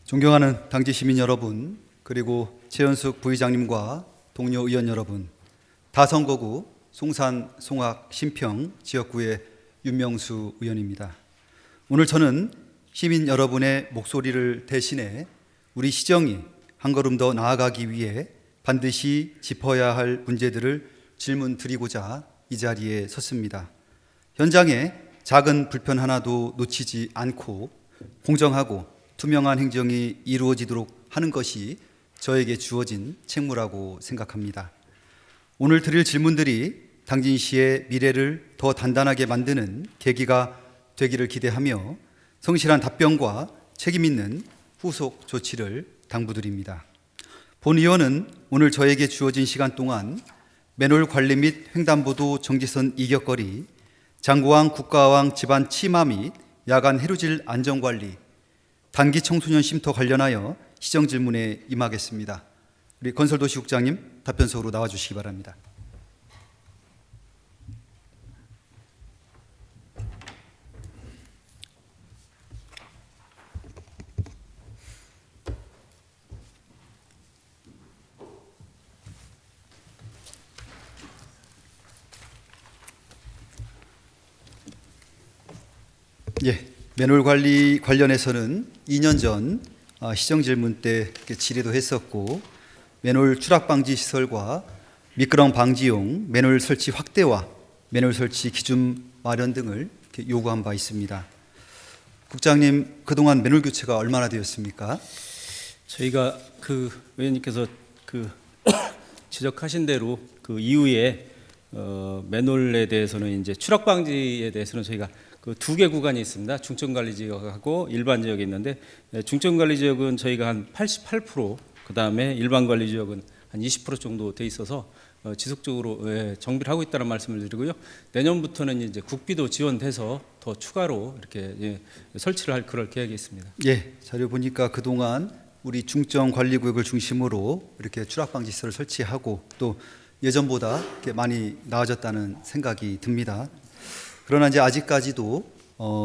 존경하는 당지 시민 여러분, 그리고 최연숙 부의장님과 동료 의원 여러분, 다선거구 송산, 송악, 신평 지역구의 윤명수 의원입니다. 오늘 저는 시민 여러분의 목소리를 대신해 우리 시정이 한 걸음 더 나아가기 위해 반드시 짚어야 할 문제들을 질문 드리고자 이 자리에 섰습니다. 현장에 작은 불편 하나도 놓치지 않고 공정하고 투명한 행정이 이루어지도록 하는 것이 저에게 주어진 책무라고 생각합니다. 오늘 드릴 질문들이 당진시의 미래를 더 단단하게 만드는 계기가 되기를 기대하며 성실한 답변과 책임 있는 후속 조치를 당부드립니다. 본 의원은 오늘 저에게 주어진 시간 동안 맨홀 관리 및 횡단보도 정지선 이격거리, 장고항 국가어항 집안 치마 및 야간 해루질 안전관리, 단기 청소년 쉼터 관련하여 시정 질문에 임하겠습니다. 우리 건설도시국장님 답변석으로 나와주시기 바랍니다. 예, 맨홀 관리 관련해서는 2년 전 시정 질문 때 질의도 했었고, 맨홀 추락 방지 시설과 미끄럼 방지용 맨홀 설치 확대와 맨홀 설치 기준 마련 등을 요구한 바 있습니다. 국장님, 그동안 맨홀 교체가 얼마나 되었습니까? 저희가 의원님께서 지적하신 대로 그 이후에 맨홀에 대해서는 이제 추락 방지에 대해서는 저희가 두 개 구간이 있습니다. 중점관리지역하고 일반지역이 있는데, 중점관리지역은 저희가 한 88%, 그 다음에 일반관리지역은 한 20% 정도 돼 있어서 지속적으로 정비를 하고 있다는 말씀을 드리고요. 내년부터는 이제 국비도 지원돼서 더 추가로 이렇게 설치를 할 그럴 계획이 있습니다. 예, 자료 보니까 그동안 우리 중점관리구역을 중심으로 이렇게 추락방지 시설을 설치하고 또 예전보다 이렇게 많이 나아졌다는 생각이 듭니다. 그러나 이제 아직까지도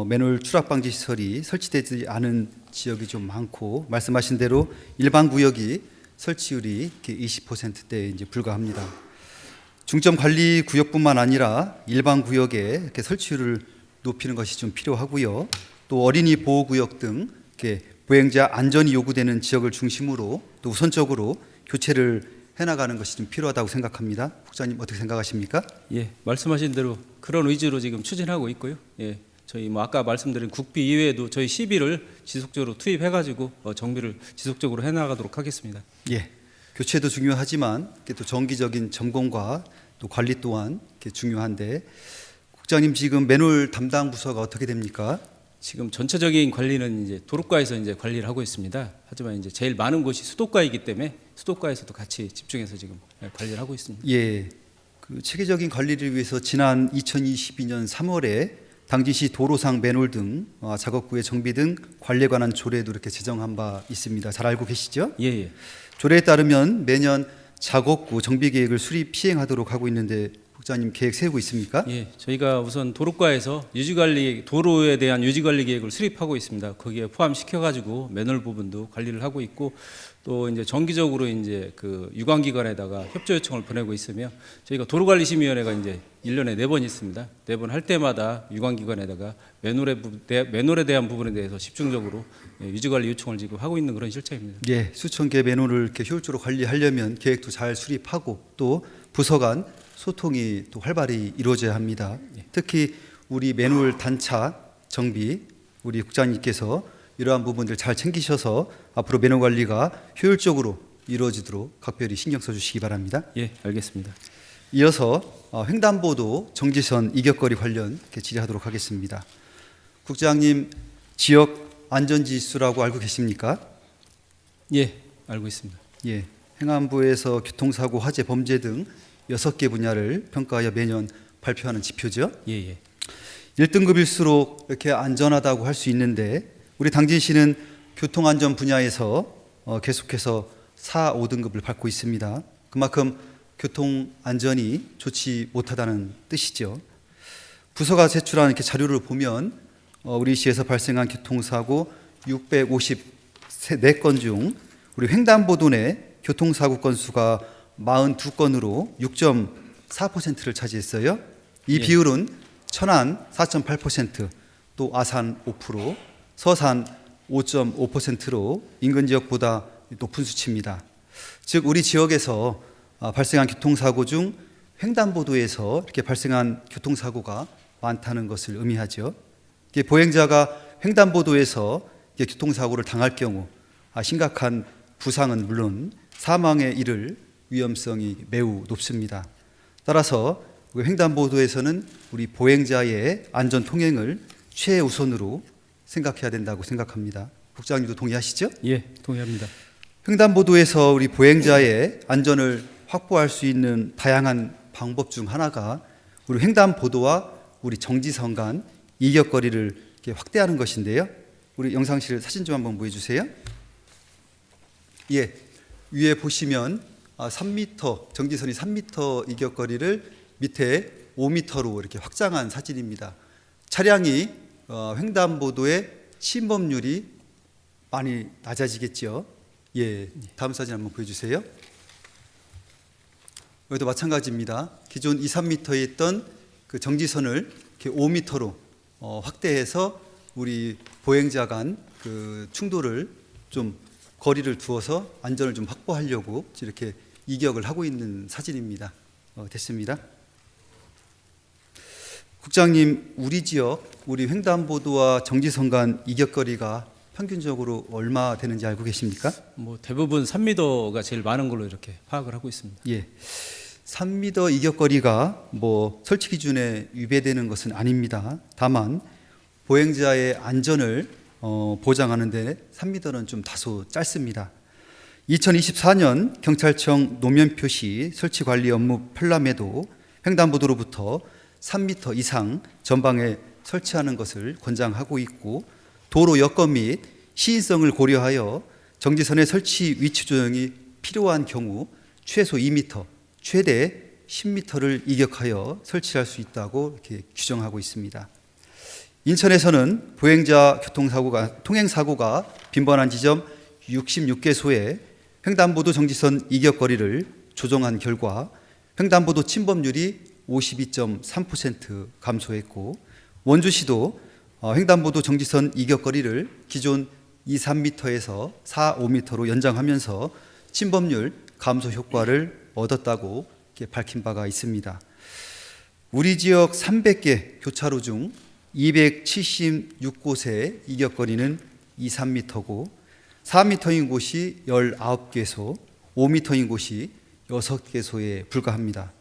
맨홀 추락 방지 시설이 설치되지 않은 지역이 좀 많고, 말씀하신 대로 일반 구역이 설치율이 20%대에 이제 불과합니다. 중점 관리 구역뿐만 아니라 일반 구역에 이렇게 설치율을 높이는 것이 좀 필요하고요. 또 어린이 보호 구역 등 이렇게 보행자 안전이 요구되는 지역을 중심으로 또 우선적으로 교체를 해나가는 것이 좀 필요하다고 생각합니다. 국장님 어떻게 생각하십니까? 예, 말씀하신 대로 그런 의지로 지금 추진하고 있고요. 예, 저희 아까 말씀드린 국비 이외에도 저희 시비를 지속적으로 투입해가지고 정비를 지속적으로 해나가도록 하겠습니다. 예, 교체도 중요하지만 또 정기적인 점검과 또 관리 또한 중요한데, 국장님 지금 맨홀 담당 부서가 어떻게 됩니까? 지금 전체적인 관리는 이제 도로과에서 이제 관리를 하고 있습니다. 하지만 이제 제일 많은 곳이 수도과이기 때문에 수도과에서도 같이 집중해서 지금 관리를 하고 있습니다. 예, 그 체계적인 관리를 위해서 지난 2022년 3월에 당진시 도로상 맨홀 등 작업구의 정비 등 관리에 관한 조례도 이렇게 제정한 바 있습니다. 잘 알고 계시죠? 예. 조례에 따르면 매년 작업구 정비 계획을 수립 시행하도록 하고 있는데, 국장님 계획 세우고 있습니까? 예, 저희가 우선 도로과에서 도로에 대한 유지관리 계획을 수립하고 있습니다. 거기에 포함시켜가지고 맨홀 부분도 관리를 하고 있고, 또 이제 정기적으로 이제 그 유관기관에다가 협조 요청을 보내고 있으며, 저희가 도로관리심의위원회가 이제 1년에 4번 있습니다. 4번 할 때마다 유관기관에다가 맨홀에 대한 부분에 대해서 집중적으로 유지관리 요청을 지금 하고 있는 그런 실정입니다. 예, 수천 개의 맨홀을 이렇게 효율적으로 관리하려면 계획도 잘 수립하고 또 부서 간 소통이 또 활발히 이루어져야 합니다. 특히 우리 맨홀 단차 정비, 우리 국장님께서 이러한 부분들 잘 챙기셔서 앞으로 맨홀 관리가 효율적으로 이루어지도록 각별히 신경 써주시기 바랍니다. 예, 알겠습니다. 이어서 횡단보도 정지선 이격거리 관련 질의하도록 하겠습니다. 국장님, 지역 안전지수라고 알고 계십니까? 예, 알고 있습니다. 예, 행안부에서 교통사고, 화재, 범죄 등 6개 분야를 평가하여 매년 발표하는 지표죠. 예. 1등급일수록 이렇게 안전하다고 할 수 있는데, 우리 당진시는 교통안전 분야에서 계속해서 4, 5등급을 받고 있습니다. 그만큼 교통안전이 좋지 못하다는 뜻이죠. 부서가 제출한 이렇게 자료를 보면 우리 시에서 발생한 교통사고 650 4건 중 우리 횡단보도 내 교통사고 건수가 42건으로 6.4%를 차지했어요. 이 비율은 천안 4.8%, 또 아산 5%, 서산 5.5%로 인근 지역보다 높은 수치입니다. 즉 우리 지역에서 발생한 교통사고 중 횡단보도에서 이렇게 발생한 교통사고가 많다는 것을 의미하죠. 보행자가 횡단보도에서 교통사고를 당할 경우 심각한 부상은 물론 사망에 이를 위험성이 매우 높습니다. 따라서 횡단보도에서는 우리 보행자의 안전 통행을 최우선으로 생각해야 된다고 생각합니다. 국장님도 동의하시죠? 예, 동의합니다. 횡단보도에서 우리 보행자의 안전을 확보할 수 있는 다양한 방법 중 하나가 우리 횡단보도와 우리 정지선 간 이격거리를 이렇게 확대하는 것인데요. 우리 영상실 사진 좀 한번 보여주세요. 예, 위에 보시면 3m 정지선이 3m 이격거리를 밑에 5m로 이렇게 확장한 사진입니다. 차량이 횡단보도의 침범률이 많이 낮아지겠죠. 예, 다음 사진 한번 보여주세요. 여기도 마찬가지입니다. 기존 2, 3m에 있던 그 정지선을 이렇게 5m로 확대해서 우리 보행자 간 그 충돌을 좀 거리를 두어서 안전을 좀 확보하려고 이렇게 이격을 하고 있는 사진입니다. 됐습니다. 국장님, 우리 지역 우리 횡단보도와 정지선 간 이격거리가 평균적으로 얼마 되는지 알고 계십니까? 뭐 대부분 3m가 제일 많은 걸로 이렇게 파악을 하고 있습니다. 예, 3m 이격거리가 뭐 설치 기준에 위배되는 것은 아닙니다. 다만 보행자의 안전을 보장하는 데 3m는 좀 다소 짧습니다. 2024년 경찰청 노면 표시 설치 관리 업무 편람에도 횡단보도로부터 3m 이상 전방에 설치하는 것을 권장하고 있고, 도로 여건 및 시인성을 고려하여 정지선의 설치 위치 조정이 필요한 경우 최소 2m, 최대 10m를 이격하여 설치할 수 있다고 이렇게 규정하고 있습니다. 인천에서는 보행자 통행사고가 빈번한 지점 66개소에 횡단보도 정지선 이격거리를 조정한 결과 횡단보도 침범률이 52.3% 감소했고, 원주시도 횡단보도 정지선 이격거리를 기존 2, 3m에서 4, 5m로 연장하면서 침범률 감소 효과를 얻었다고 밝힌 바가 있습니다. 우리 지역 300개 교차로 중 276곳의 이격거리는 2, 3m고 4m인 곳이 19개소, 5m인 곳이 6개소에 불과합니다.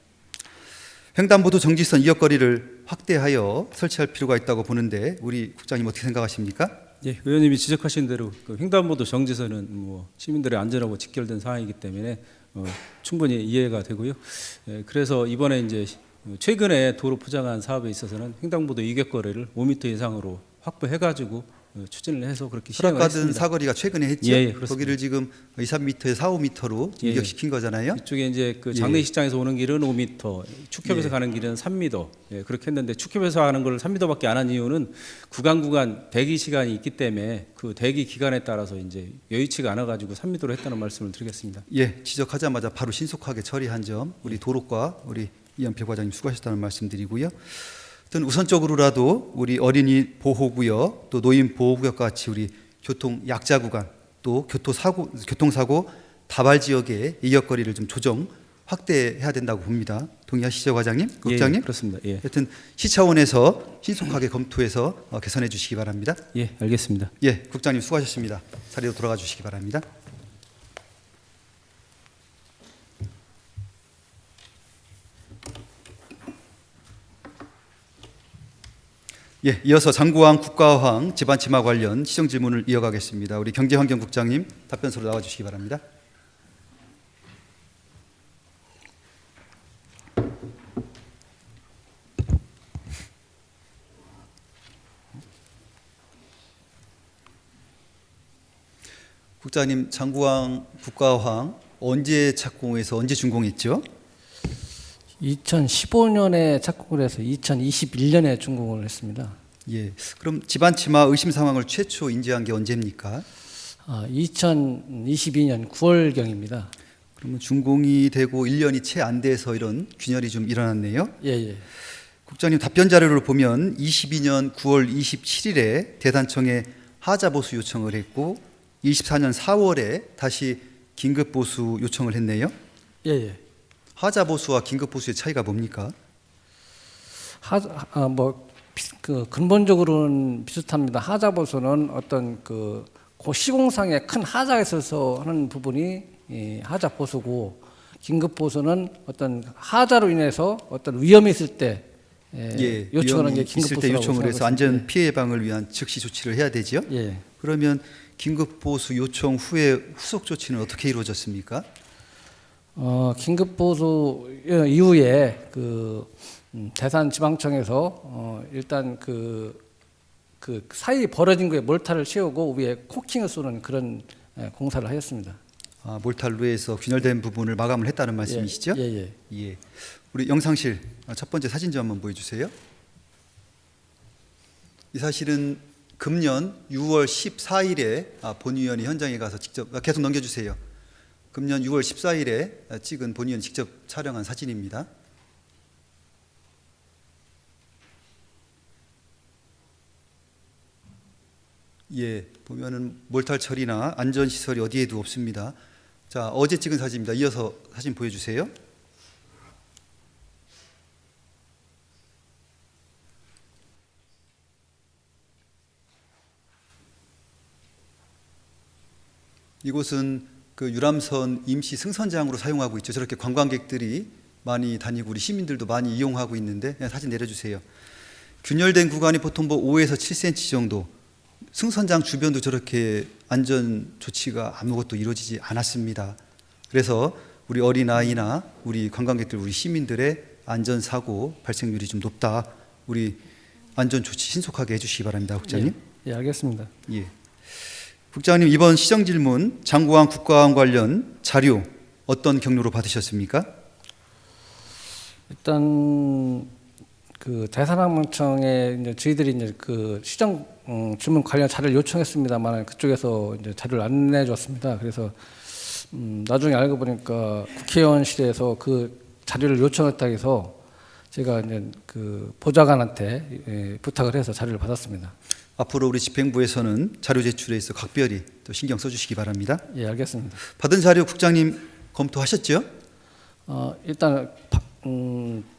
횡단보도 정지선 이격거리를 확대하여 설치할 필요가 있다고 보는데 우리 국장님 어떻게 생각하십니까? 예, 의원님이 지적하신 대로 그 횡단보도 정지선은 뭐 시민들의 안전하고 직결된 사항이기 때문에 충분히 이해가 되고요. 예, 그래서 이번에 이제 최근에 도로 포장한 사업에 있어서는 횡단보도 이격거리를 5m 이상으로 확보해가지고 추진을 해서 그렇게 시행을 허락받은 했습니다. 사거리가 최근에 했죠. 예, 그렇습니다. 거기를 지금 2, 3m에서 4, 5m로 예, 이격시킨 거잖아요. 이쪽에 이제 그 장례식장에서 오는 길은 5m, 축협에서 예. 가는 길은 3m. 예, 그렇게 했는데 축협에서 가는 걸 3m밖에 안 한 이유는 구간 대기 시간이 있기 때문에 그 대기 기간에 따라서 이제 여의치가 않아 가지고 3m로 했다는 말씀을 드리겠습니다. 예, 지적하자마자 바로 신속하게 처리한 점 우리 도로과 우리 이현표 과장님 수고하셨다는 말씀드리고요. 우선적으로라도 우리 어린이 보호구역 또 노인 보호구역 같이 우리 교통 약자 구간 또 교통사고 다발 지역의 이격거리를 좀 조정 확대해야 된다고 봅니다. 동의하시죠, 과장님? 국장님? 예, 그렇습니다. 예. 하여튼 시 차원에서 신속하게 검토해서 개선해 주시기 바랍니다. 예, 알겠습니다. 예, 국장님 수고하셨습니다. 자리로 돌아가 주시기 바랍니다. 예, 이어서 장구왕 국가화황 집안치마 관련 시정 질문을 이어가겠습니다. 우리 경제환경국장님 답변서로 나와 주시기 바랍니다. 국장님, 장구왕 국가화황 언제 착공해서 언제 준공했죠? 2015년에 착공을 해서 2021년에 준공을 했습니다. 예, 그럼 집안치마 의심 상황을 최초 인지한 게 언제입니까? 2022년 9월경입니다. 그러면 준공이 되고 1년이 채 안 돼서 이런 균열이 좀 일어났네요. 예, 예. 국장님 답변 자료를 보면 22년 9월 27일에 대단청에 하자 보수 요청을 했고 24년 4월에 다시 긴급 보수 요청을 했네요. 예, 예. 하자 보수와 긴급 보수의 차이가 뭡니까? 그 근본적으로는 비슷합니다. 하자 보수는 어떤 그 시공상에 큰 하자가 있어서 하는 부분이 하자 보수고, 긴급 보수는 어떤 하자로 인해서 어떤 위험이 있을 때 요청하는 게 긴급 있을 때 보수라고 요청을 해서 생각하고 안전 있습니다. 피해 예방을 위한 즉시 조치를 해야 되죠. 예. 그러면 긴급 보수 요청 후에 후속 조치는 어떻게 이루어졌습니까? 긴급 보수 이후에 대산지방청에서 일단 그 사이 벌어진 거에 몰타를 채우고 위에 코킹을 쏘는 그런 공사를 하였습니다. 몰탈루에서 균열된 부분을 마감을 했다는 말씀이시죠? 예, 예. 예. 우리 영상실 첫 번째 사진 좀 한번 보여주세요. 이 사실은 금년 6월 14일에 본위원이 현장에 가서 직접 계속 넘겨주세요. 금년 6월 14일에 찍은 본위원이 직접 촬영한 사진입니다. 예, 보면은 몰탈 처리나 안전 시설이 어디에도 없습니다. 자, 어제 찍은 사진입니다. 이어서 사진 보여주세요. 이곳은 그 유람선 임시 승선장으로 사용하고 있죠. 저렇게 관광객들이 많이 다니고 우리 시민들도 많이 이용하고 있는데, 사진 내려주세요. 균열된 구간이 보통 5에서 7cm 정도. 승선장 주변도 저렇게 안전 조치가 아무것도 이루어지지 않았습니다. 그래서 우리 어린아이나 우리 관광객들, 우리 시민들의 안전사고 발생률이 좀 높다. 우리 안전 조치 신속하게 해주시기 바랍니다, 국장님. 예, 알겠습니다. 예. 국장님, 이번 시정 질문 장구항 국가항 관련 자료 어떤 경로로 받으셨습니까? 일단 그 대산항공청에 이제 저희들이 이제 그 시정 질문 관련 자료를 요청했습니다만 그쪽에서 이제 자료를 안 내줬습니다. 그래서 나중에 알고 보니까 국회의원실에서 그 자료를 요청했다 해서 제가 이제 그 보좌관한테 부탁을 해서 자료를 받았습니다. 앞으로 우리 집행부에서는 자료 제출에 있어 각별히 또 신경 써주시기 바랍니다. 예, 알겠습니다. 받은 자료 국장님 검토하셨죠? 일단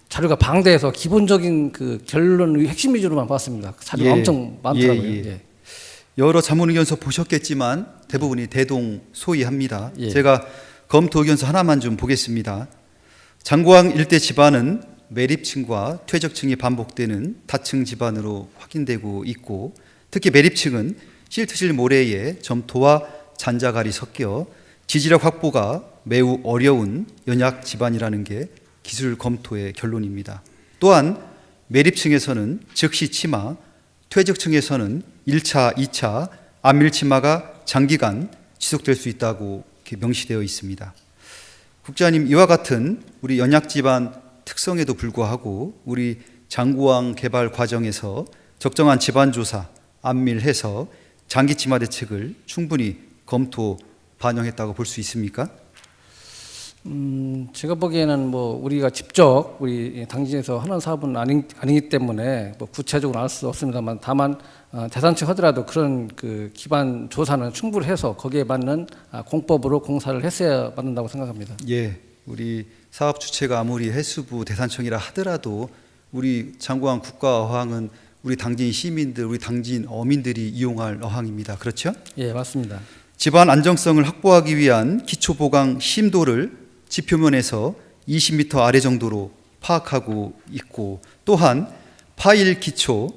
자료가 방대해서 기본적인 그 결론 핵심 위주로만 봤습니다. 자료가 엄청 많더라고요. 예. 여러 자문의견서 보셨겠지만 대부분이 대동소이합니다. 예. 제가 검토 의견서 하나만 좀 보겠습니다. 장구항 일대 집안은 매립층과 퇴적층이 반복되는 다층 집안으로 확인되고 있고, 특히 매립층은 실트실 모래에 점토와 잔자갈이 섞여 지지력 확보가 매우 어려운 연약 집안이라는 게 기술 검토의 결론입니다. 또한 매립층에서는 즉시 치마, 퇴적층에서는 1차, 2차 안밀 치마가 장기간 지속될 수 있다고 이렇게 명시되어 있습니다. 국장님, 이와 같은 우리 연약 집안 특성에도 불구하고 우리 장구항 개발 과정에서 적정한 집안 조사, 안밀해서 장기 치마 대책을 충분히 검토 반영했다고 볼 수 있습니까? 제가 보기에는 우리가 직접 우리 당진에서 하는 사업은 아니기 때문에 구체적으로 알 수 없습니다만, 다만 대산청 하더라도 그런 그 기반 조사는 충분해서 거기에 맞는 공법으로 공사를 했어야 맞는다고 생각합니다. 예, 우리 사업 주체가 아무리 해수부 대산청이라 하더라도 우리 장구항 국가어항은 우리 당진 시민들, 우리 당진 어민들이 이용할 어항입니다. 그렇죠? 예, 맞습니다. 집안 안정성을 확보하기 위한 기초 보강 심도를 지표면에서 20m 아래 정도로 파악하고 있고, 또한 파일 기초,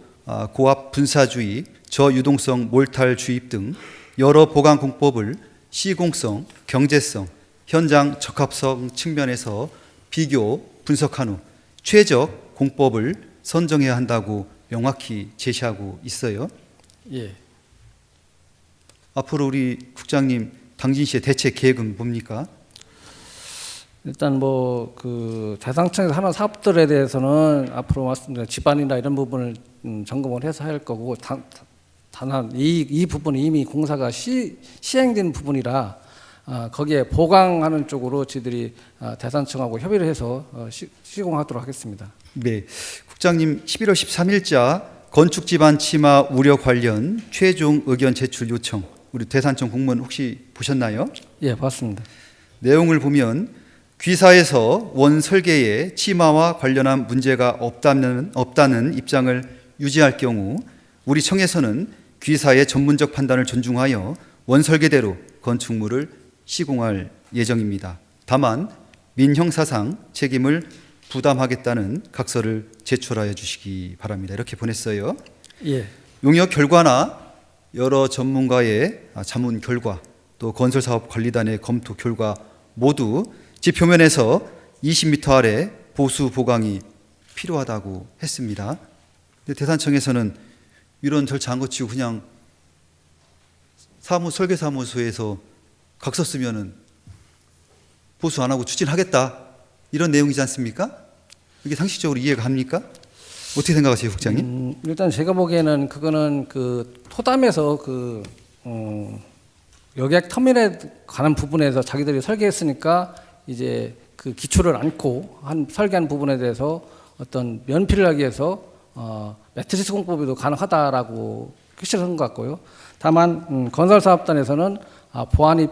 고압 분사주의, 저유동성 몰탈 주입 등 여러 보강 공법을 시공성, 경제성, 현장 적합성 측면에서 비교 분석한 후 최적 공법을 선정해야 한다고 명확히 제시하고 있어요. 예. 앞으로 우리 국장님 당진시의 대책 계획은 뭡니까? 일단 그 대상청에서 하는 사업들에 대해서는 앞으로 말씀드린 집안이나 이런 부분을 점검을 해서 할 거고, 다만 이 부분은 이미 공사가 시행된 부분이라 거기에 보강하는 쪽으로 저희들이 대산청하고 협의를 해서 시공하도록 하겠습니다. 네, 국장님 11월 13일자 건축 기반 침하 우려 관련 최종 의견 제출 요청 우리 대산청 공문 혹시 보셨나요? 예, 봤습니다. 내용을 보면 귀사에서 원 설계에 침하와 관련한 문제가 없다는 입장을 유지할 경우 우리 청에서는 귀사의 전문적 판단을 존중하여 원 설계대로 건축물을 시공할 예정입니다. 다만 민형사상 책임을 부담하겠다는 각서를 제출하여 주시기 바랍니다. 이렇게 보냈어요. 예, 용역 결과나 여러 전문가의 자문 결과 또 건설사업관리단의 검토 결과 모두 집 표면에서 20m 아래 보수 보강이 필요하다고 했습니다. 근데 대산청에서는 이런 절차 안 거치고 그냥 설계사무소에서 각서 쓰면은 보수 안 하고 추진하겠다 이런 내용이지 않습니까? 이게 상식적으로 이해가 갑니까? 어떻게 생각하세요, 국장님? 일단 제가 보기에는 그거는 토담에서 여객 터미널에 관한 부분에서 자기들이 설계했으니까 이제 그 기초를 안고 설계한 부분에 대해서 어떤 면피를 하기 위해서 매트리스 공법에도 가능하다라고 캐시를 한 것 같고요. 다만 건설사업단에서는 보완이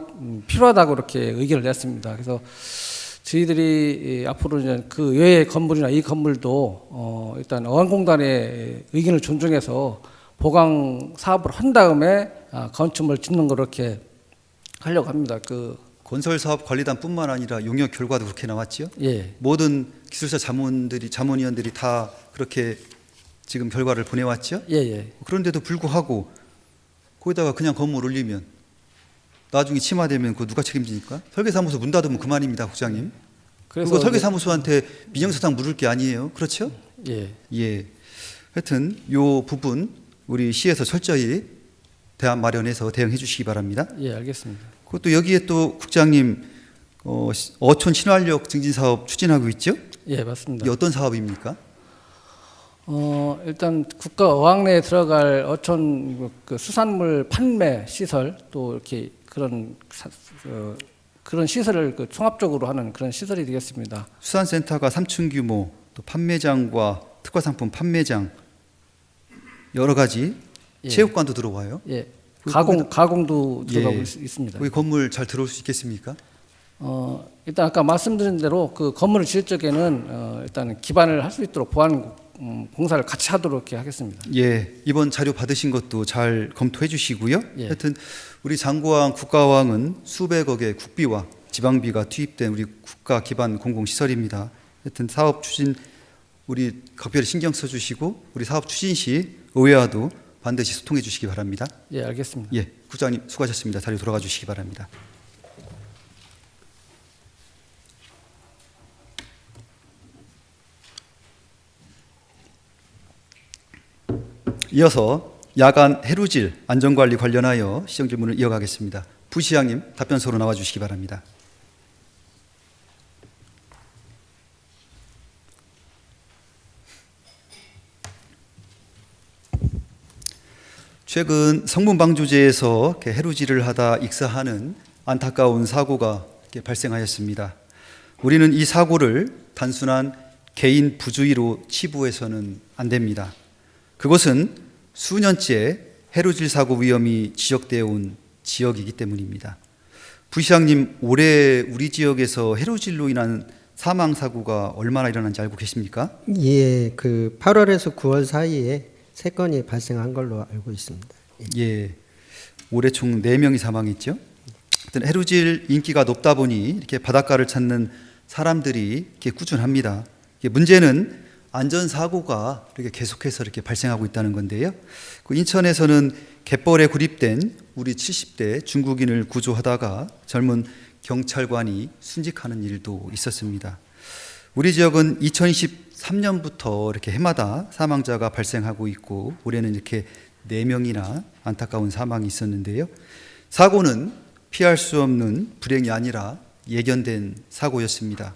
필요하다고 이렇게 의견을 냈습니다. 그래서 저희들이 앞으로 이제 그 외의 건물이나 이 건물도 일단 어항공단의 의견을 존중해서 보강 사업을 한 다음에 건축물을 짓는 걸 이렇게 하려고 합니다. 건설사업관리단뿐만 아니라 용역 결과도 그렇게 나왔지요? 예, 모든 기술사 자문위원들이 다 그렇게 지금 결과를 보내왔죠? 예, 예. 그런데도 불구하고 거기다가 그냥 건물 올리면 나중에 침하되면 그거 누가 책임지니까? 설계사무소 문 닫으면 그만입니다, 국장님. 그거 설계사무소한테 민형사상 물을 게 아니에요, 그렇죠? 예, 예. 하여튼 요 부분 우리 시에서 철저히 대안 마련해서 대응해 주시기 바랍니다. 예, 알겠습니다. 그것도 여기에 또 국장님 어촌 친환력 증진 사업 추진하고 있죠? 예, 맞습니다. 이게 어떤 사업입니까? 일단 국가 어항 내에 들어갈 어촌 수산물 판매 시설 또 이렇게 그런 시설을 종합적으로 하는 그런 시설이 되겠습니다. 수산센터가 3층 규모, 또 판매장과 특화상품 판매장 여러 가지 예. 체육관도 들어와요. 예, 가공도 들어가고 예. 있습니다. 거기 건물 잘 들어올 수 있겠습니까? 일단 아까 말씀드린 대로 그 건물을 지을 적에는 일단 기반을 할 수 있도록 보완 공사를 같이 하도록 이렇게 하겠습니다. 예, 이번 자료 받으신 것도 잘 검토해 주시고요. 예. 하여튼 우리 장고항 국가어항은 수백억의 국비와 지방비가 투입된 우리 국가 기반 공공시설입니다. 하여튼 사업 추진 우리 각별히 신경 써주시고 우리 사업 추진 시 의회와도 반드시 소통해 주시기 바랍니다. 예, 알겠습니다. 예, 국장님 수고하셨습니다. 자리 돌아가 주시기 바랍니다. 이어서 야간 해루질 안전관리 관련하여 시정 질문을 이어가겠습니다. 부시장님 답변서로 나와 주시기 바랍니다. 최근 성문방조제에서 해루질을 하다 익사하는 안타까운 사고가 발생하였습니다. 우리는 이 사고를 단순한 개인 부주의로 치부해서는 안 됩니다. 그것은 수년째 해루질 사고 위험이 지적되어 온 지역이기 때문입니다. 부시장님, 올해 우리 지역에서 해루질로 인한 사망 사고가 얼마나 일어난지 알고 계십니까? 예, 8월에서 9월 사이에 3건이 발생한 걸로 알고 있습니다. 예, 올해 총 4명이 사망했죠. 해루질 인기가 높다 보니 이렇게 바닷가를 찾는 사람들이 이렇게 꾸준합니다. 문제는 안전사고가 이렇게 계속해서 이렇게 발생하고 있다는 건데요. 인천에서는 갯벌에 구립된 우리 70대 중국인을 구조하다가 젊은 경찰관이 순직하는 일도 있었습니다. 우리 지역은 2023년부터 이렇게 해마다 사망자가 발생하고 있고 올해는 이렇게 4명이나 안타까운 사망이 있었는데요. 사고는 피할 수 없는 불행이 아니라 예견된 사고였습니다.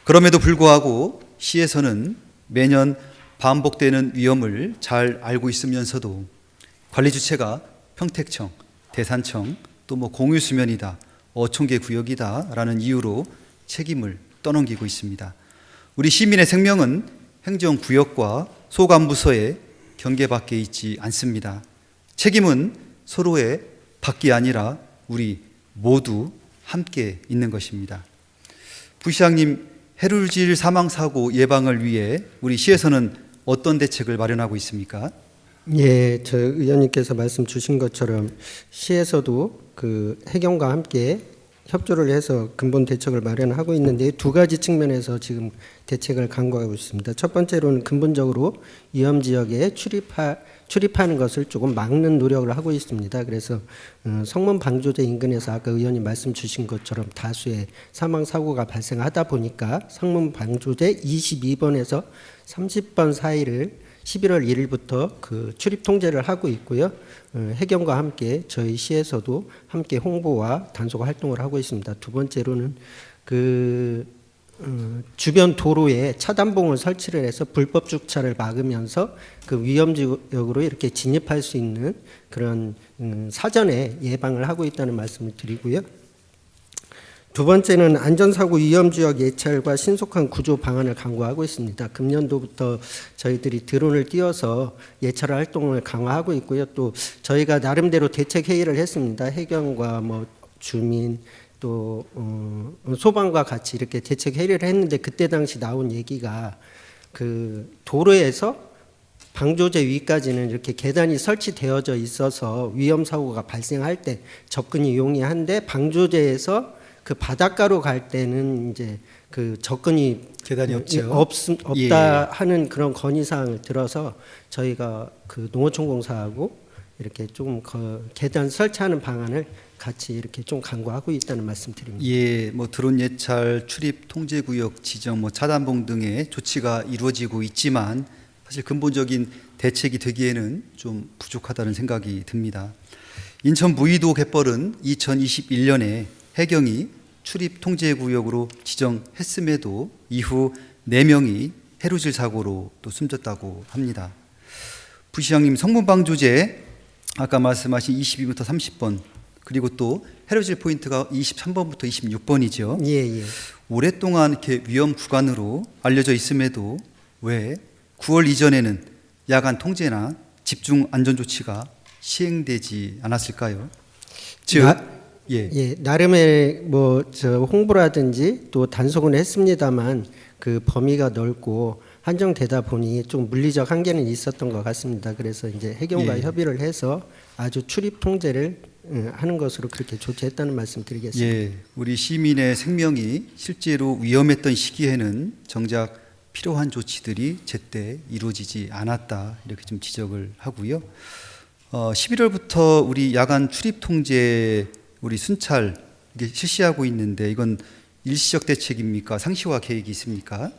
그럼에도 불구하고 시에서는 매년 반복되는 위험을 잘 알고 있으면서도 관리 주체가 평택청, 대산청, 또 뭐 공유수면이다, 어촌계 구역이다라는 이유로 책임을 떠넘기고 있습니다. 우리 시민의 생명은 행정구역과 소관부서의 경계 밖에 있지 않습니다. 책임은 서로의 밖이 아니라 우리 모두 함께 있는 것입니다. 부시장님, 해루질 사망 사고 예방을 위해 우리 시에서는 어떤 대책을 마련하고 있습니까? 예, 저 의원님께서 말씀 주신 것처럼 시에서도 그 해경과 함께 협조를 해서 근본 대책을 마련하고 있는데 두 가지 측면에서 지금 대책을 강구하고 있습니다. 첫 번째로는 근본적으로 위험 지역에 출입하는 것을 조금 막는 노력을 하고 있습니다. 그래서 성문 방조제 인근에서 아까 의원님 말씀 주신 것처럼 다수의 사망 사고가 발생하다 보니까 성문 방조제 22번에서 30번 사이를 11월 1일부터 그 출입 통제를 하고 있고요. 해경과 함께 저희 시에서도 함께 홍보와 단속 활동을 하고 있습니다. 두 번째로는 그 주변 도로에 차단봉을 설치를 해서 불법 주차를 막으면서 그 위험 지역으로 이렇게 진입할 수 있는 그런 사전에 예방을 하고 있다는 말씀을 드리고요. 두 번째는 안전사고 위험지역 예찰과 신속한 구조 방안을 강구하고 있습니다. 금년도부터 저희들이 드론을 띄워서 예찰 활동을 강화하고 있고요. 또 저희가 나름대로 대책 회의를 했습니다. 해경과 뭐 주민 또 소방과 같이 이렇게 대책 회의를 했는데 그때 당시 나온 얘기가 그 도로에서 방조제 위까지는 이렇게 계단이 설치되어져 있어서 위험 사고가 발생할 때 접근이 용이한데 방조제에서 그 바닷가로 갈 때는 이제 그 접근이 계단이 없죠. 없다 예. 하는 그런 건의 사항을 들어서 저희가 그 농어촌공사하고 이렇게 좀 계단 설치하는 방안을 같이 이렇게 좀 강구하고 있다는 말씀드립니다. 예, 뭐 드론 예찰, 출입 통제 구역 지정, 뭐 차단봉 등의 조치가 이루어지고 있지만 사실 근본적인 대책이 되기에는 좀 부족하다는 생각이 듭니다. 인천 무의도 갯벌은 2021년에 해경이 출입 통제 구역으로 지정했음에도 이후 4명이 해루질 사고로 또 숨졌다고 합니다. 부시장님, 성문방조제 아까 말씀하신 22부터 30번 그리고 또 해루질 포인트가 23번부터 26번이죠. 예, 예. 오랫동안 이렇게 위험 구간으로 알려져 있음에도 왜 9월 이전에는 야간 통제나 집중 안전 조치가 시행되지 않았을까요? 즉, 예, 나름의 뭐 저 홍보라든지 또 단속은 했습니다만 그 범위가 넓고 한정되다 보니 좀 물리적 한계는 있었던 것 같습니다. 그래서 이제 해경과 협의를 해서 아주 출입 통제를 하는 것으로 그렇게 조치했다는 말씀드리겠습니다. 예, 우리 시민의 생명이 실제로 위험했던 시기에는 정작 필요한 조치들이 제때 이루어지지 않았다 이렇게 좀 지적을 하고요. 11월부터 우리 야간 출입 통제 우리 순찰 이게 실시하고 있는데 이건 일시적 대책입니까? 상시화 계획이 있습니까?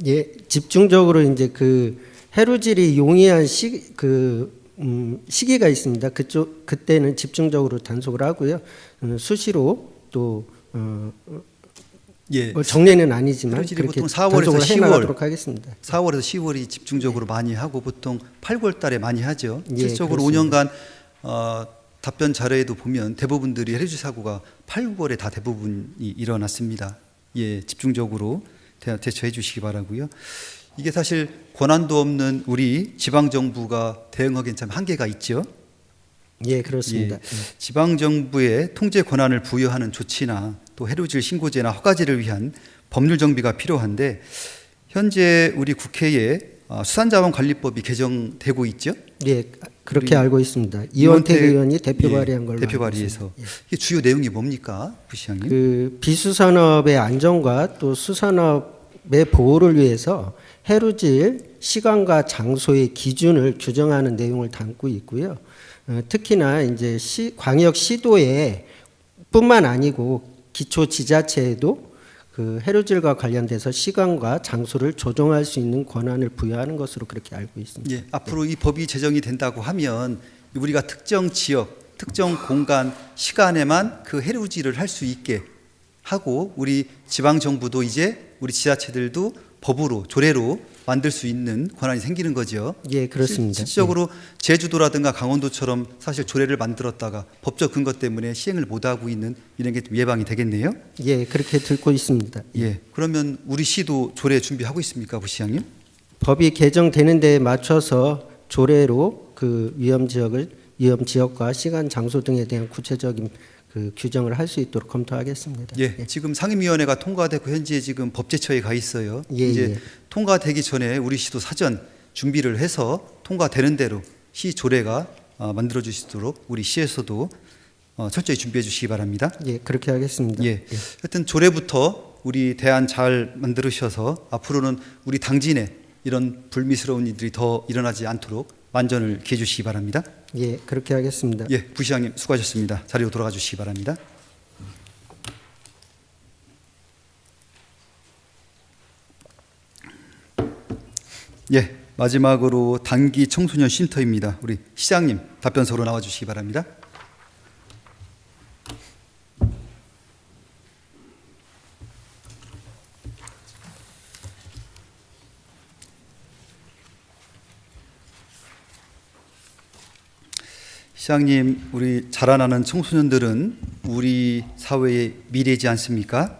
예, 집중적으로 이제 그 해루질이 용이한 시기가 있습니다. 그때는 집중적으로 단속을 하고요. 수시로 또 예. 뭐 정례는 아니지만 해루질이 그렇게 보통 4월에서 단속을 10월 해나가도록 하겠습니다. 4월에서 10월이 집중적으로 많이 하고 보통 8월 달에 많이 하죠. 예, 실적으로 그렇습니다. 5년간 답변 자료에도 보면 대부분들이 해루질 사고가 8, 9월에 다 대부분이 일어났습니다. 예, 집중적으로 대처해 주시기 바라고요. 이게 사실 권한도 없는 우리 지방 정부가 대응하기엔 참 한계가 있죠. 예, 그렇습니다. 예, 지방 정부의 통제 권한을 부여하는 조치나 또 해루질 신고제나 허가제를 위한 법률 정비가 필요한데 현재 우리 국회에 수산자원관리법이 개정되고 있죠. 예, 그렇게 알고 있습니다. 이원택 의원이 대표 발의한 걸로 대표 알고 발의해서 있습니다. 이게 주요 내용이 뭡니까, 부시장님? 그 비수산업의 안전과 또 수산업의 보호를 위해서 해루질 시간과 장소의 기준을 규정하는 내용을 담고 있고요. 특히나 이제 광역 시도에 뿐만 아니고 기초 지자체에도 그 해루질과 관련돼서 시간과 장소를 조정할 수 있는 권한을 부여하는 것으로 그렇게 알고 있습니다. 예, 앞으로 이 법이 제정이 된다고 하면 우리가 특정 지역, 특정 공간, 시간에만 그 해루질을 할 수 있게 하고 우리 지방 정부도 이제 우리 지자체들도 법으로 조례로 만들 수 있는 권한이 생기는 거죠. 예, 그렇습니다. 실질적으로 제주도라든가 강원도처럼 사실 조례를 만들었다가 법적 근거 때문에 시행을 못하고 있는 이런 게 좀 예방이 되겠네요. 예, 그렇게 듣고 있습니다. 예. 그러면 우리 시도 조례 준비하고 있습니까, 부시장님? 법이 개정되는 데에 맞춰서 조례로 그 위험 지역과 시간, 장소 등에 대한 구체적인 그 규정을 할 수 있도록 검토하겠습니다. 예. 지금 상임위원회가 통과되고 현재 지금 법제처에 가 있어요. 예, 이제 예. 통과되기 전에 우리 시도 사전 준비를 해서 통과되는 대로 시 조례가 만들어 주시도록 우리 시에서도 철저히 준비해 주시기 바랍니다. 예, 그렇게 하겠습니다. 예. 하여튼 조례부터 우리 대안 잘 만들으셔서 앞으로는 우리 당진에 이런 불미스러운 일들이 더 일어나지 않도록 만전을 기해 주시기 바랍니다. 예, 그렇게 하겠습니다. 예, 부시장님 수고하셨습니다. 자리로 돌아가 주시기 바랍니다. 예, 마지막으로 단기 청소년 쉼터입니다. 우리 시장님 답변서로 나와 주시기 바랍니다. 시장님, 우리 자라나는 청소년들은 우리 사회의 미래이지 않습니까?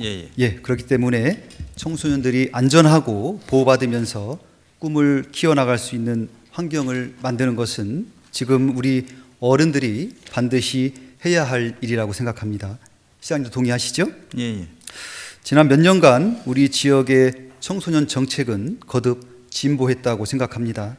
예. 예, 그렇기 때문에 청소년들이 안전하고 보호받으면서 꿈을 키워나갈 수 있는 환경을 만드는 것은 지금 우리 어른들이 반드시 해야 할 일이라고 생각합니다. 시장님도 동의하시죠? 예. 지난 몇 년간 우리 지역의 청소년 정책은 거듭 진보했다고 생각합니다.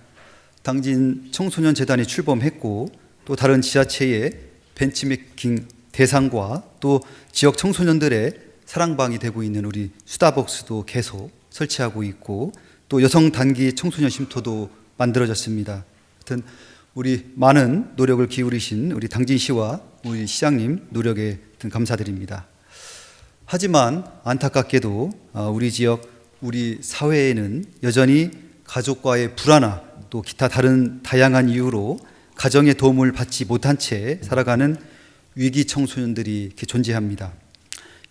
당진 청소년 재단이 출범했고 또 다른 지자체의 벤치메이킹 대상과 또 지역 청소년들의 사랑방이 되고 있는 우리 수다벅스도 계속 설치하고 있고 또 여성 단기 청소년 쉼터도 만들어졌습니다. 하여튼 우리 많은 노력을 기울이신 우리 당진시와 우리 시장님 노력에 감사드립니다. 하지만 안타깝게도 우리 지역, 우리 사회에는 여전히 가족과의 불안화 또 기타 다른 다양한 이유로 가정의 도움을 받지 못한 채 살아가는 위기 청소년들이 이렇게 존재합니다.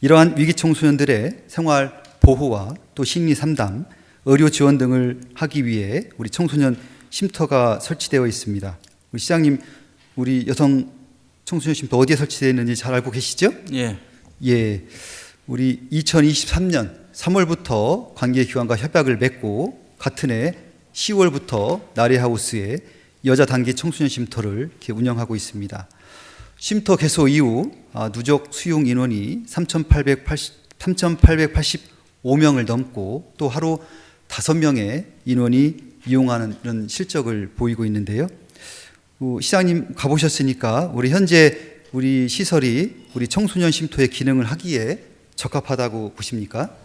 이러한 위기 청소년들의 생활 보호와 또 심리 상담, 의료 지원 등을 하기 위해 우리 청소년 쉼터가 설치되어 있습니다. 우리 시장님, 우리 여성 청소년 쉼터 어디에 설치되어 있는지 잘 알고 계시죠? 예. 예, 우리 2023년 3월부터 관계기관과 협약을 맺고 같은 해 10월부터 나래하우스에 여자 단기 청소년 쉼터를 이렇게 운영하고 있습니다. 쉼터 개소 이후 누적 수용 인원이 3,885명을 넘고 또 하루 5명의 인원이 이용하는 이런 실적을 보이고 있는데요. 시장님 가보셨으니까 우리 현재 우리 시설이 우리 청소년 쉼터의 기능을 하기에 적합하다고 보십니까?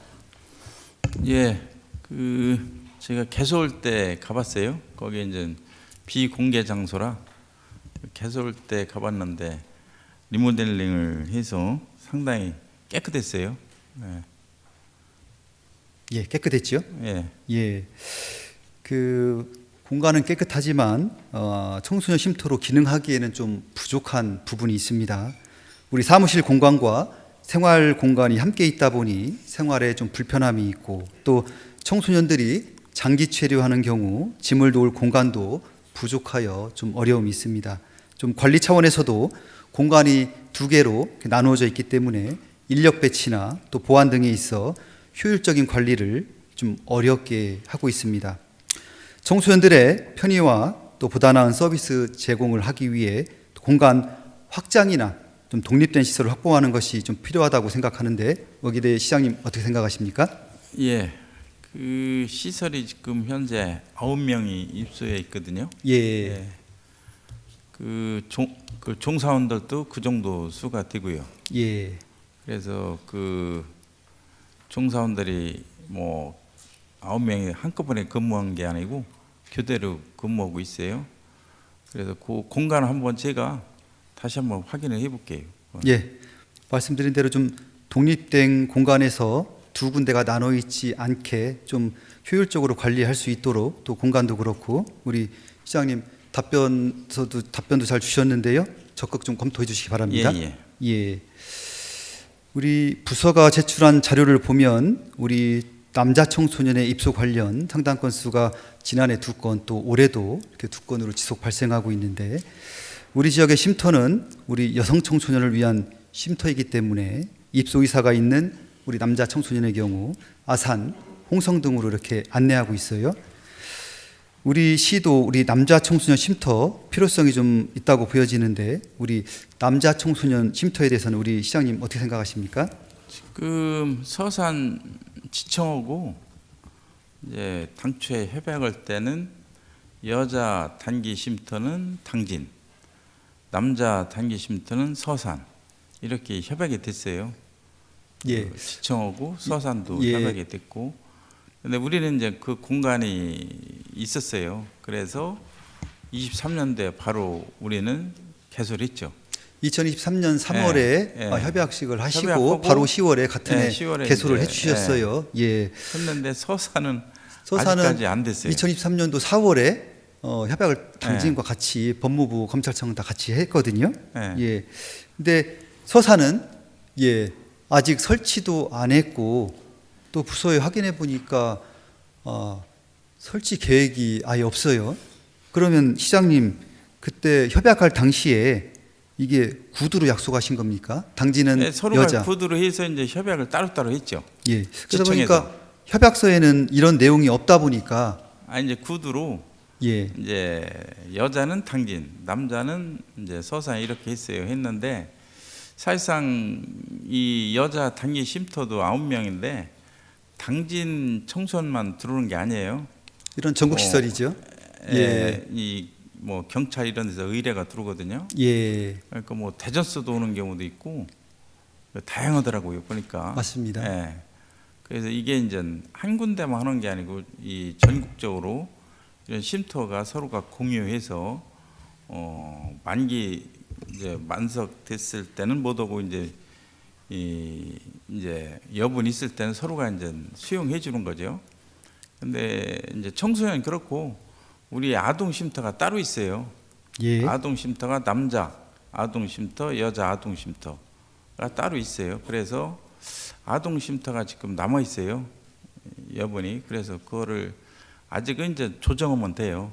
예. 제가 개소올 때 가봤어요. 거기 이제 비공개 장소라 개소올 때 가봤는데 리모델링을 해서 상당히 깨끗했어요. 예. 예, 깨끗했죠? 예. 예. 공간은 깨끗하지만 청소년 쉼터로 기능하기에는 좀 부족한 부분이 있습니다. 우리 사무실 공간과 생활 공간이 함께 있다 보니 생활에 좀 불편함이 있고 또 청소년들이 장기 체류하는 경우 짐을 놓을 공간도 부족하여 좀 어려움이 있습니다. 좀 관리 차원에서도 공간이 2개로 나누어져 있기 때문에 인력 배치나 또 보안 등에 있어 효율적인 관리를 좀 어렵게 하고 있습니다. 청소년들의 편의와 또 보다 나은 서비스 제공을 하기 위해 공간 확장이나 좀 독립된 시설을 확보하는 것이 좀 필요하다고 생각하는데 여기에 대해 시장님 어떻게 생각하십니까? 예. 시설이 지금 현재 9명이 입소해 있거든요. 예. 종사원들도 그 정도 수가 되고요. 예. 그래서 종사원들이 9명이 한꺼번에 근무한 게 아니고 교대로 근무하고 있어요. 그래서 그 공간을 한번 제가 다시 한번 확인을 해볼게요. 예. 말씀드린 대로 좀 독립된 공간에서 2군데가 나눠 있지 않게 좀 효율적으로 관리할 수 있도록 또 공간도 그렇고 우리 시장님 답변도 잘 주셨는데요. 적극 좀 검토해 주시기 바랍니다. 예. 우리 부서가 제출한 자료를 보면 우리 남자 청소년의 입소 관련 상담 건수가 지난해 2건 또 올해도 이렇게 2건으로 지속 발생하고 있는데 우리 지역의 쉼터는 우리 여성 청소년을 위한 쉼터이기 때문에 입소 의사가 있는 우리 남자 청소년의 경우 아산, 홍성 등으로 이렇게 안내하고 있어요. 우리 시도 우리 남자 청소년 쉼터 필요성이 좀 있다고 보여지는데 우리 남자 청소년 쉼터에 대해서는 우리 시장님 어떻게 생각하십니까? 지금 서산 지청하고 이제 당초에 협약할 때는 여자 단기 쉼터는 당진, 남자 단기 쉼터는 서산 이렇게 협약이 됐어요. 예. 그 지청하고 서산도 예. 협약이 됐고, 근데 우리는 이제 그 공간이 있었어요. 그래서 23년도에 바로 우리는 개설했죠. 2023년 3월에 예. 협약식을 하시고 협약하고 바로 10월에 같은 해 10월에 개소를 이제, 해주셨어요. 예. 했는데 서산은 서산은 아직까지 안 됐어요. 2023년도 4월에 협약을 당진과 같이 법무부 검찰청 다 같이 했거든요. 예. 예. 근데 서산은 아직 설치도 안 했고 또 부서에 확인해 보니까 설치 계획이 아예 없어요. 그러면 시장님 그때 협약할 당시에 이게 구두로 약속하신 겁니까? 당진은 네, 서로가 여자. 구두로 해서 이제 협약을 따로따로 했죠. 예. 그러다 지청에서. 보니까 협약서에는 이런 내용이 없다 보니까 이제 구두로 예. 이제 여자는 당진, 남자는 이제 서산 이렇게 했어요. 했는데 사실상 이 여자 단기 쉼터도 9명인데 당진 청소년만 들어오는 게 아니에요. 이런 전국 시설이죠. 예. 이 뭐 경찰 이런 데서 의뢰가 들어오거든요. 예. 그러니까 뭐 대전서도 오는 경우도 있고 다양하더라고요. 보니까. 맞습니다. 예. 그래서 이게 이제 한 군데만 하는 게 아니고 이 전국적으로 이런 쉼터가 서로가 공유해서 만기 이제 만석됐을 때는 못 오고 이제 이제 여분 있을 때는 서로가 이제 수용해 주는 거죠. 근데 이제 청소년 그렇고 우리 아동 쉼터가 따로 있어요. 예. 아동 쉼터가 남자 아동 쉼터, 여자 아동 쉼터가 따로 있어요. 그래서 아동 쉼터가 지금 남아 있어요. 여분이. 그래서 그거를 아직은 이제 조정하면 돼요.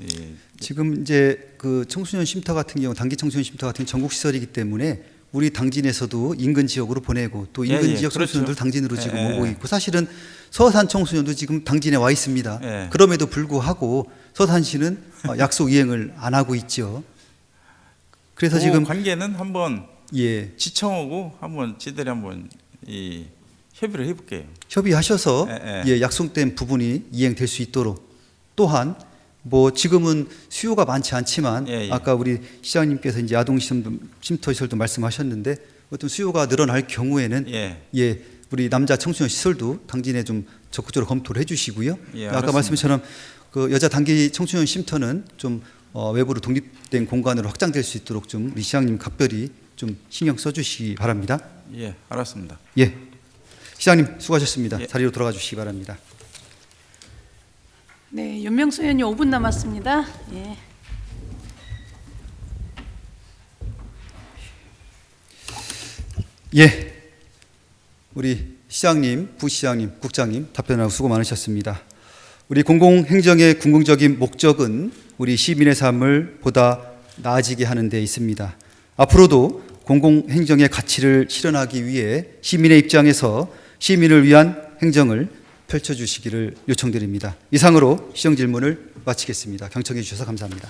예. 지금 이제 그 청소년 쉼터 같은 경우 단기 청소년 쉼터 같은 전국 시설이기 때문에 우리 당진에서도 인근 지역으로 보내고 또 인근 예, 지역 그렇죠. 청소년들 당진으로 지금 예, 오고 있고 사실은 서산 청소년도 지금 당진에 와 있습니다. 예. 그럼에도 불구하고 서산시는 약속 이행을 안 하고 있죠. 그래서 그 지금 관계는 한번 예. 지청하고 한번 지들이 한번 이 협의를 해볼게요. 협의하셔서 예. 약속된 부분이 이행될 수 있도록 또한 뭐 지금은 수요가 많지 않지만 예. 아까 우리 시장님께서 이제 아동 쉼터 시설도 말씀하셨는데 어떤 수요가 늘어날 경우에는 예. 우리 남자 청소년 시설도 당진에 좀 적극적으로 검토를 해주시고요. 예, 아까 알았습니다. 말씀처럼 그 여자 단기 청소년 쉼터는 좀 외부로 독립된 공간으로 확장될 수 있도록 좀 우리 시장님 각별히 좀 신경 써주시기 바랍니다. 예, 알았습니다. 예, 시장님 수고하셨습니다. 예. 자리로 돌아가 주시기 바랍니다. 네, 윤명수 의원님 5분 남았습니다. 예. 예, 우리 시장님, 부시장님, 국장님 답변하고 수고 많으셨습니다. 우리 공공행정의 궁극적인 목적은 우리 시민의 삶을 보다 나아지게 하는 데 있습니다. 앞으로도 공공행정의 가치를 실현하기 위해 시민의 입장에서 시민을 위한 행정을 펼쳐주시기를 요청드립니다. 이상으로 시정 질문을 마치겠습니다. 경청해 주셔서 감사합니다.